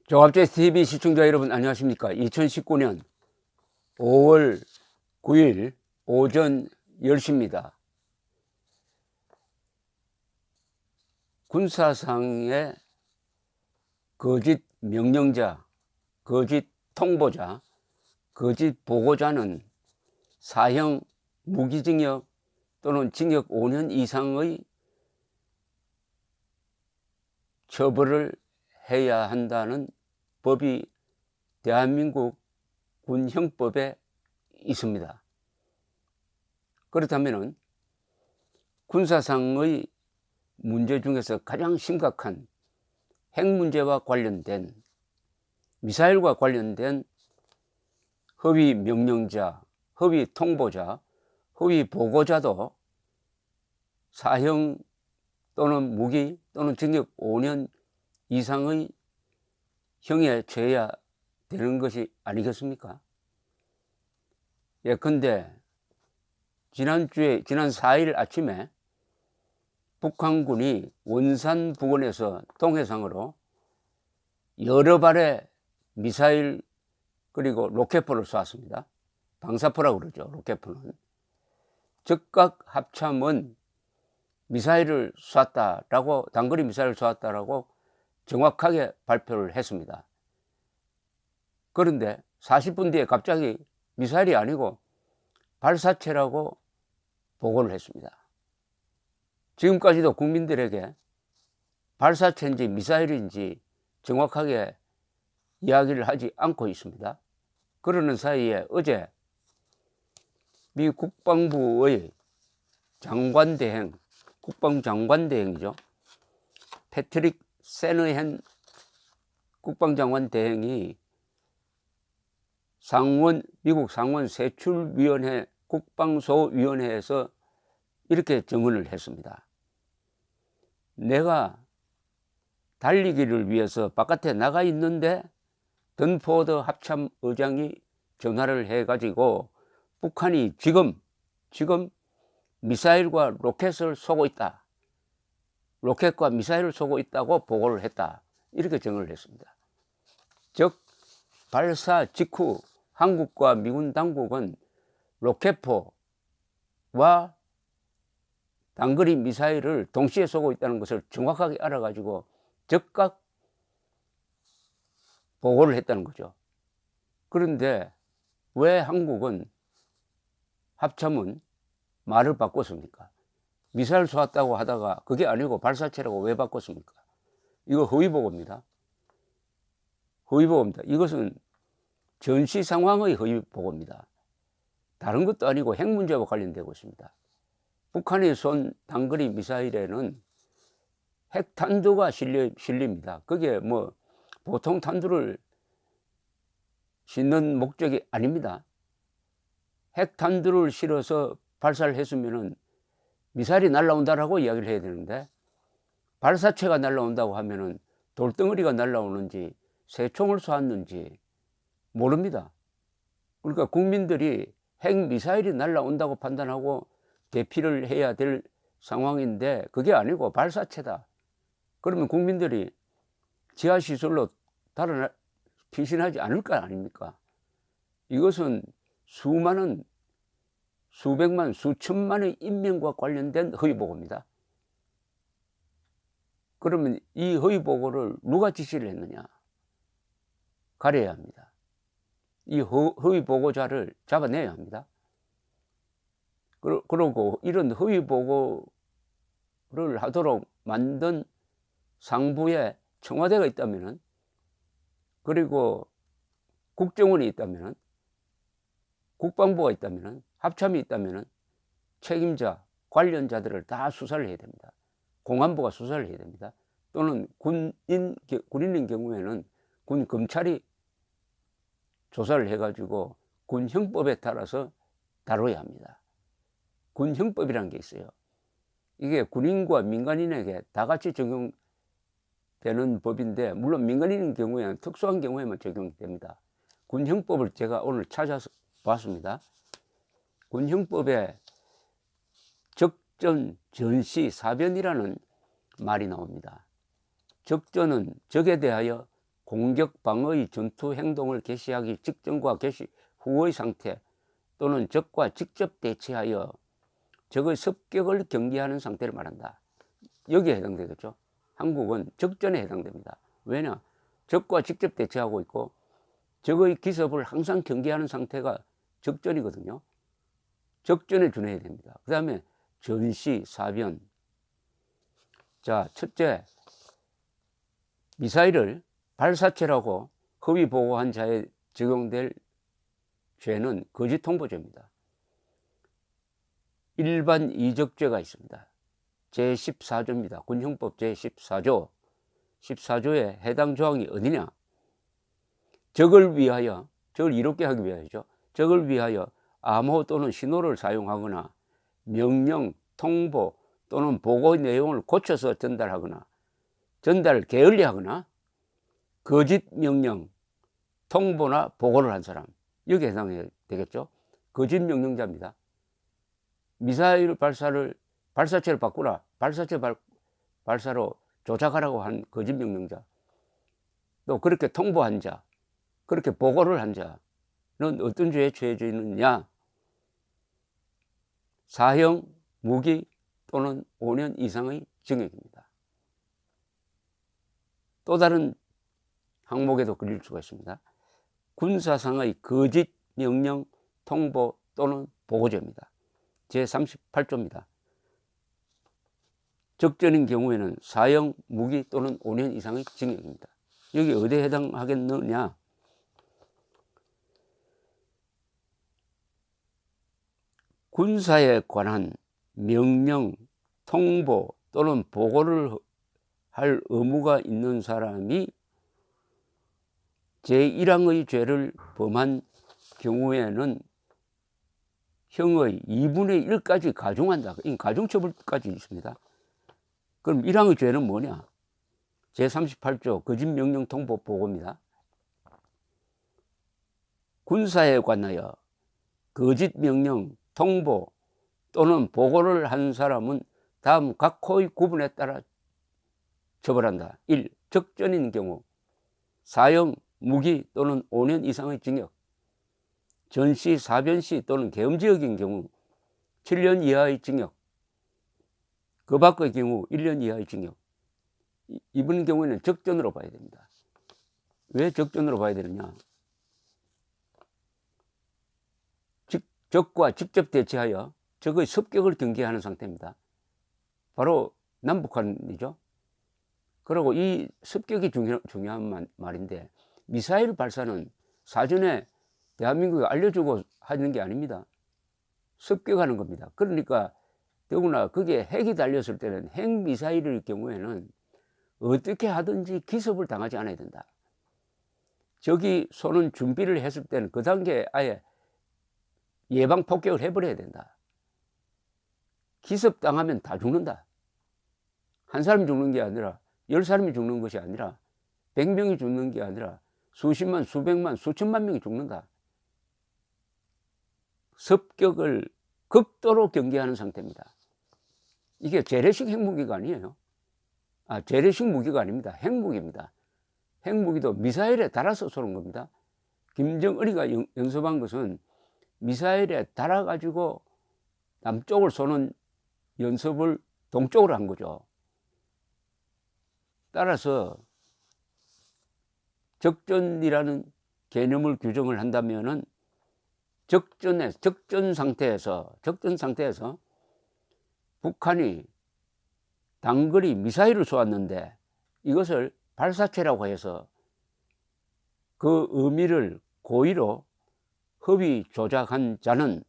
종합재즈 TV 시청자 여러분 안녕하십니까. 2019년 5월 9일 오전 10시입니다. 군사상의 거짓 명령자, 거짓 통보자, 거짓 보고자는 사형 무기징역 또는 징역 5년 이상의 처벌을 해야 한다는 법이 대한민국 군형법에 있습니다. 그렇다면 군사상의 문제 중에서 가장 심각한 핵 문제와 관련된, 미사일과 관련된 허위 명령자, 허위 통보자, 허위 보고자도 사형 또는 무기 또는 징역 5년 이상의 형에 처해야 되는 것이 아니겠습니까? 예컨대 지난 4일 아침에 북한군이 원산 부근에서 동해상으로 여러 발의 미사일 그리고 로켓포를 쏘았습니다. 방사포라고 그러죠. 로켓포는. 즉각 합참은 미사일을 쐈다라고, 단거리 미사일을 쏘았다라고 정확하게 발표를 했습니다. 그런데 40분 뒤에 갑자기 미사일이 아니고 발사체라고 보고를 했습니다. 지금까지도 국민들에게 발사체인지 미사일인지 정확하게 이야기를 하지 않고 있습니다. 그러는 사이에 어제 미 국방부의 장관대행, 국방장관대행이죠. 패트릭 세너헨 국방장관 대행이 미국 상원 세출위원회 국방소위원회에서 이렇게 증언을 했습니다. 내가 달리기를 위해서 바깥에 나가 있는데 던포드 합참의장이 전화를 해가지고 북한이 지금 미사일과 로켓을 쏘고 있다. 로켓과 미사일을 쏘고 있다고 보고를 했다. 이렇게 증언을 했습니다. 즉 발사 직후 한국과 미군 당국은 로켓포와 단거리 미사일을 동시에 쏘고 있다는 것을 정확하게 알아가지고 즉각 보고를 했다는 거죠. 그런데 왜 한국은 합참은 말을 바꿨습니까? 미사일 쏘았다고 하다가 그게 아니고 발사체라고 왜 바꿨습니까? 이거 허위보고입니다. 허위보고입니다. 이것은 전시 상황의 허위보고입니다. 다른 것도 아니고 핵 문제와 관련되고 있습니다. 북한이 쏜 단거리 미사일에는 핵탄두가 실립니다. 그게 뭐 보통 탄두를 싣는 목적이 아닙니다. 핵탄두를 실어서 발사를 했으면은 미사일이 날아온다라고 이야기를 해야 되는데 발사체가 날아온다고 하면은 돌덩어리가 날아오는지 새총을 쏘았는지 모릅니다. 그러니까 국민들이 핵미사일이 날아온다고 판단하고 대피를 해야 될 상황인데 그게 아니고 발사체다. 그러면 국민들이 지하시설로 피신하지 않을 거 아닙니까? 이것은 수많은, 수백만, 수천만의 인명과 관련된 허위보고입니다. 그러면 이 허위보고를 누가 지시를 했느냐? 가려야 합니다. 이 허위보고자를 잡아내야 합니다. 그러고 이런 허위보고를 하도록 만든 상부에 청와대가 있다면, 그리고 국정원이 있다면, 국방부가 있다면, 합참이 있다면 책임자, 관련자들을 다 수사를 해야 됩니다. 공안부가 수사를 해야 됩니다. 또는 군인인 경우에는 군 검찰이 조사를 해가지고 군형법에 따라서 다뤄야 합니다. 군형법이라는 게 있어요. 이게 군인과 민간인에게 다 같이 적용되는 법인데, 물론 민간인인 경우에는 특수한 경우에만 적용됩니다. 군형법을 제가 오늘 찾아서 봤습니다. 군형법에 적전, 전시, 사변이라는 말이 나옵니다. 적전은 적에 대하여 공격, 방어의 전투 행동을 개시하기 직전과 개시 후의 상태 또는 적과 직접 대치하여 적의 습격을 경계하는 상태를 말한다. 여기에 해당되겠죠. 한국은 적전에 해당됩니다. 왜냐? 적과 직접 대치하고 있고 적의 기습을 항상 경계하는 상태가 적전이거든요. 적전에 준해야 됩니다. 그 다음에 전시, 사변. 자, 첫째, 미사일을 발사체라고 허위 보고한 자에 적용될 죄는 거짓 통보죄입니다. 일반 이적죄가 있습니다. 제14조입니다. 군형법 제14조. 14조에 해당 조항이 어디냐? 적을 위하여, 적을 이롭게 하기 위하여죠. 적을 위하여 암호 또는 신호를 사용하거나 명령, 통보 또는 보고 내용을 고쳐서 전달하거나 전달을 게을리하거나 거짓 명령, 통보나 보고를 한 사람, 여기에 해당이 되겠죠. 거짓 명령자입니다. 미사일 발사체를 바꾸라, 발사체 발사로 조작하라고 한 거짓 명령자, 또 그렇게 통보한 자, 그렇게 보고를 한 자는 어떤 죄에 처해져 있느냐? 사형, 무기 또는 5년 이상의 징역입니다. 또 다른 항목에도 걸릴 수가 있습니다. 군사상의 거짓 명령, 통보 또는 보고죄입니다. 제38조입니다. 적전인 경우에는 사형, 무기 또는 5년 이상의 징역입니다. 여기 어디에 해당하겠느냐? 군사에 관한 명령, 통보 또는 보고를 할 의무가 있는 사람이 제1항의 죄를 범한 경우에는 형의 2분의 1까지 가중한다. 가중처벌까지 있습니다. 그럼 1항의 죄는 뭐냐? 제38조 거짓 명령 통보 보고입니다. 군사에 관하여 거짓 명령, 통보 또는 보고를 한 사람은 다음 각 호의 구분에 따라 처벌한다. 1. 적전인 경우 사형, 무기 또는 5년 이상의 징역. 전시, 사변시 또는 계엄지역인 경우 7년 이하의 징역. 그 밖의 경우 1년 이하의 징역. 이번 경우에는 적전으로 봐야 됩니다. 왜 적전으로 봐야 되느냐? 적과 직접 대치하여 적의 습격을 경계하는 상태입니다. 바로 남북한이죠. 그리고 이 습격이 중요한 말인데, 미사일 발사는 사전에 대한민국에 알려주고 하는 게 아닙니다. 습격하는 겁니다. 그러니까 더구나 그게 핵이 달렸을 때는 핵미사일일 경우에는 어떻게 하든지 기습을 당하지 않아야 된다. 적이 쏘는 준비를 했을 때는 그 단계에 아예 예방 폭격을 해버려야 된다. 기습당하면 다 죽는다. 한 사람이 죽는 게 아니라 10사람이 죽는 것이 아니라 100명이 죽는 게 아니라 수십만, 수백만, 수천만 명이 죽는다. 습격을 극도로 경계하는 상태입니다. 이게 재래식 핵무기가 아니에요. 재래식 무기가 아닙니다. 핵무기입니다. 핵무기도 미사일에 달아서 쏘는 겁니다. 김정은이가 연습한 것은 미사일에 달아가지고 남쪽을 쏘는 연습을 동쪽으로 한 거죠. 따라서 적전이라는 개념을 규정을 한다면은 적전 상태에서 북한이 단거리 미사일을 쏘았는데 이것을 발사체라고 해서 그 의미를 고의로 허위로 조작한 자는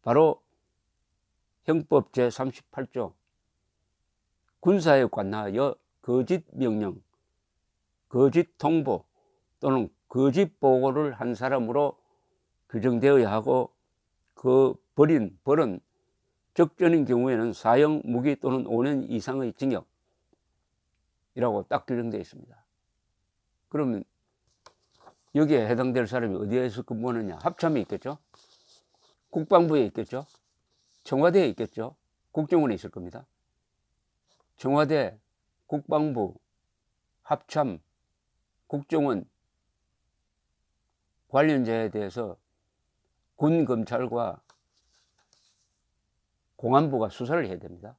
바로 형법 제38조 군사에 관하여 거짓 명령, 거짓 통보 또는 거짓 보고를 한 사람으로 규정되어야 하고, 그 벌은 적전인 경우에는 사형, 무기 또는 5년 이상의 징역이라고 딱 규정되어 있습니다. 그러면 여기에 해당될 사람이 어디에서 근무하느냐? 합참에 있겠죠? 국방부에 있겠죠? 청와대에 있겠죠? 국정원에 있을 겁니다. 청와대, 국방부, 합참, 국정원 관련자에 대해서 군 검찰과 공안부가 수사를 해야 됩니다.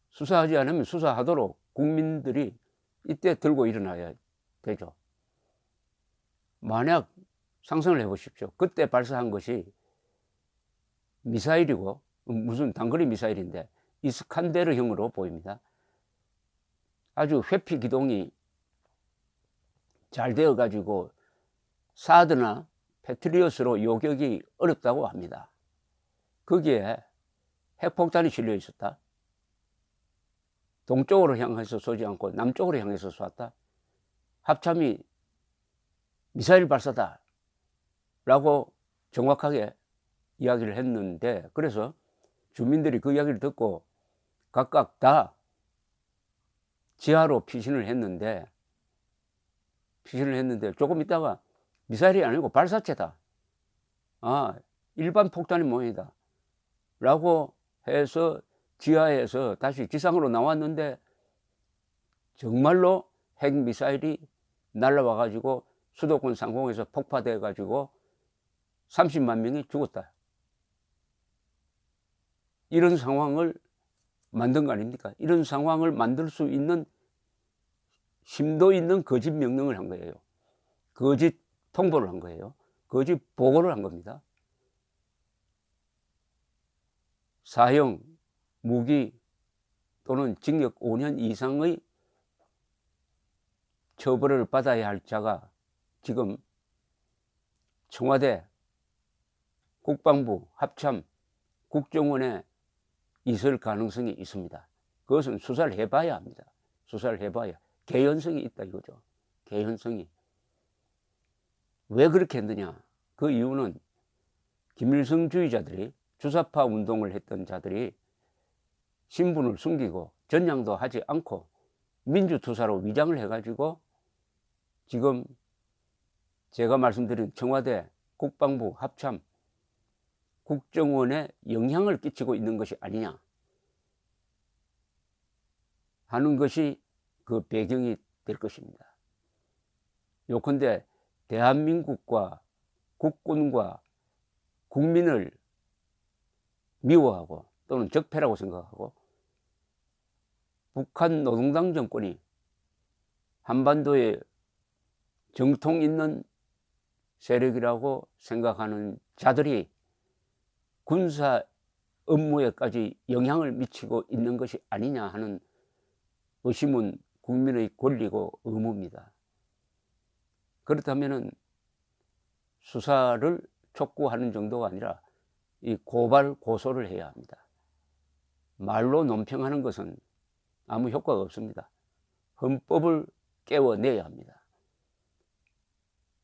수사하지 않으면 수사하도록 국민들이 이때 들고 일어나야 되죠. 만약 상상을 해보십시오. 그때 발사한 것이 미사일이고 무슨 단거리 미사일인데 이스칸데르형으로 보입니다. 아주 회피 기동이 잘 되어 가지고 사드나 패트리어스로 요격이 어렵다고 합니다. 거기에 핵폭탄이 실려 있었다. 동쪽으로 향해서 쏘지 않고 남쪽으로 향해서 쐈다. 합참이 미사일 발사다 라고 정확하게 이야기를 했는데, 그래서 주민들이 그 이야기를 듣고 각각 다 지하로 피신을 했는데 조금 있다가 미사일이 아니고 발사체다, 일반 폭탄의 모양이다 라고 해서 지하에서 다시 지상으로 나왔는데 정말로 핵미사일이 날라와 가지고 수도권 상공에서 폭파돼 가지고 30만 명이 죽었다. 이런 상황을 만든 거 아닙니까? 이런 상황을 만들 수 있는 심도 있는 거짓 명령을 한 거예요. 거짓 통보를 한 거예요. 거짓 보고를 한 겁니다. 사형, 무기 또는 징역 5년 이상의 처벌을 받아야 할 자가 지금 청와대, 국방부, 합참, 국정원에 있을 가능성이 있습니다. 그것은 수사를 해봐야 합니다. 수사를 해봐야 개연성이 있다 이거죠. 개연성이. 왜 그렇게 했느냐? 그 이유는 김일성주의자들이, 주사파 운동을 했던 자들이 신분을 숨기고 전향도 하지 않고 민주투사로 위장을 해가지고 지금 제가 말씀드린 청와대, 국방부, 합참, 국정원에 영향을 끼치고 있는 것이 아니냐 하는 것이 그 배경이 될 것입니다. 요컨대 대한민국과 국군과 국민을 미워하고 또는 적폐라고 생각하고 북한 노동당 정권이 한반도에 정통 있는 세력이라고 생각하는 자들이 군사 업무에까지 영향을 미치고 있는 것이 아니냐 하는 의심은 국민의 권리고 의무입니다. 그렇다면 수사를 촉구하는 정도가 아니라 이 고발 고소를 해야 합니다. 말로 논평하는 것은 아무 효과가 없습니다. 헌법을 깨워내야 합니다.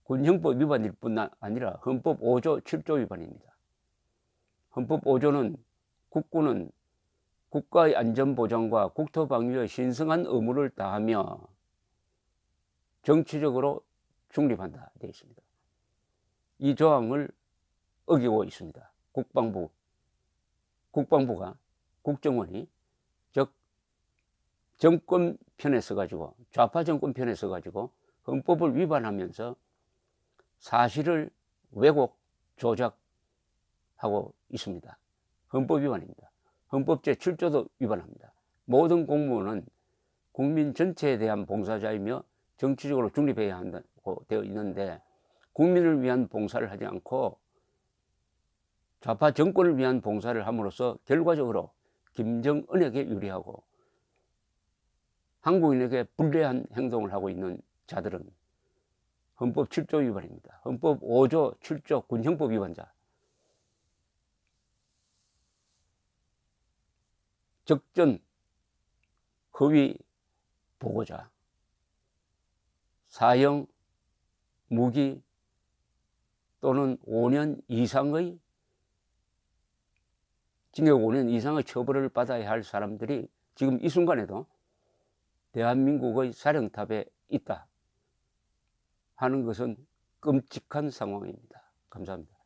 군형법 위반일 뿐 아니라 헌법 5조 7조 위반입니다. 헌법 5조는 국군은 국가의 안전보장과 국토방위의 신성한 의무를 다하며 정치적으로 중립한다 되어 있습니다. 이 조항을 어기고 있습니다. 국방부가, 국정원이, 즉 정권 편에 서가지고, 좌파 정권 편에 서가지고 헌법을 위반하면서 사실을 왜곡, 조작하고 있습니다. 헌법 위반입니다. 헌법 제7조도 위반합니다. 모든 공무원은 국민 전체에 대한 봉사자이며 정치적으로 중립해야 한다고 되어 있는데, 국민을 위한 봉사를 하지 않고 좌파 정권을 위한 봉사를 함으로써 결과적으로 김정은에게 유리하고 한국인에게 불리한 행동을 하고 있는 자들은 헌법 7조 위반입니다. 헌법 5조 7조 군형법 위반자, 적전 허위 보고자, 사형, 무기 또는 5년 이상의 징역 5년 이상의 처벌을 받아야 할 사람들이 지금 이 순간에도 대한민국의 사령탑에 있다 하는 것은 끔찍한 상황입니다. 감사합니다.